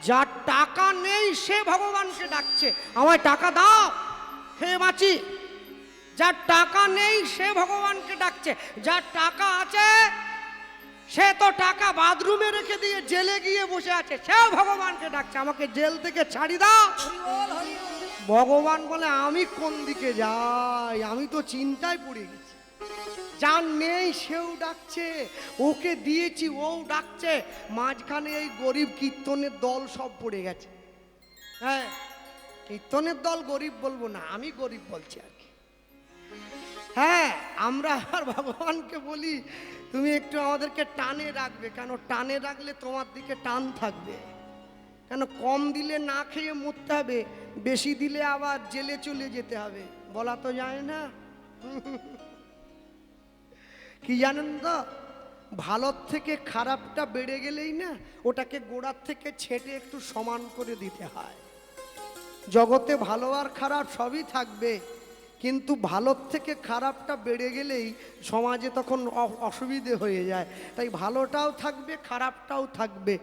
যার টাকা নেই সে ভগবানকে ডাকছে, আমায় টাকা দাও হে মাছি। যার টাকা নেই সে ভগবানকে ডাকছে, যার টাকা আছে সে তো টাকা বাথরুমে রেখে দিয়ে জেলে গিয়ে বসে আছে, সেও ভগবানকে ডাকছে, আমাকে জেল থেকে ছাড়ি দাও। ভগবান বলে আমি কোন দিকে যাই, আমি তো চিন্তায় পড়ে গেছি। যার নেই সেও ডাকছে, ওকে দিয়েছি ও ডাকছে, মাঝখানে এই গরিব কীর্তনের দল সব পড়ে গেছে। হ্যাঁ, কীর্তনের দল গরিব বলবো না, আমি গরিব বলছি আর কি। হ্যাঁ, আমরা আর ভগবানকে বলি তুমি একটু আমাদেরকে টানে রাখবে, কেন টানে রাখলে তোমার দিকে টান থাকবে। কেন কম দিলে না খেয়ে মরতে হবে, বেশি দিলে আবার জেলে চলে যেতে হবে, বলা তো যায় না। কি জানেন তো, ভালোর থেকে খারাপটা বেড়ে গেলেই না ওটাকে গোড়ার থেকে ছেটে একটু সমান করে দিতে হয়। জগতে ভালো আর খারাপ সবই থাকবে, কিন্তু ভালোর থেকে খারাপটা বেড়ে গেলেই সমাজে তখন অসুবিধে হয়ে যায়। তাই ভালোটাও থাকবে, খারাপটাও থাকবে।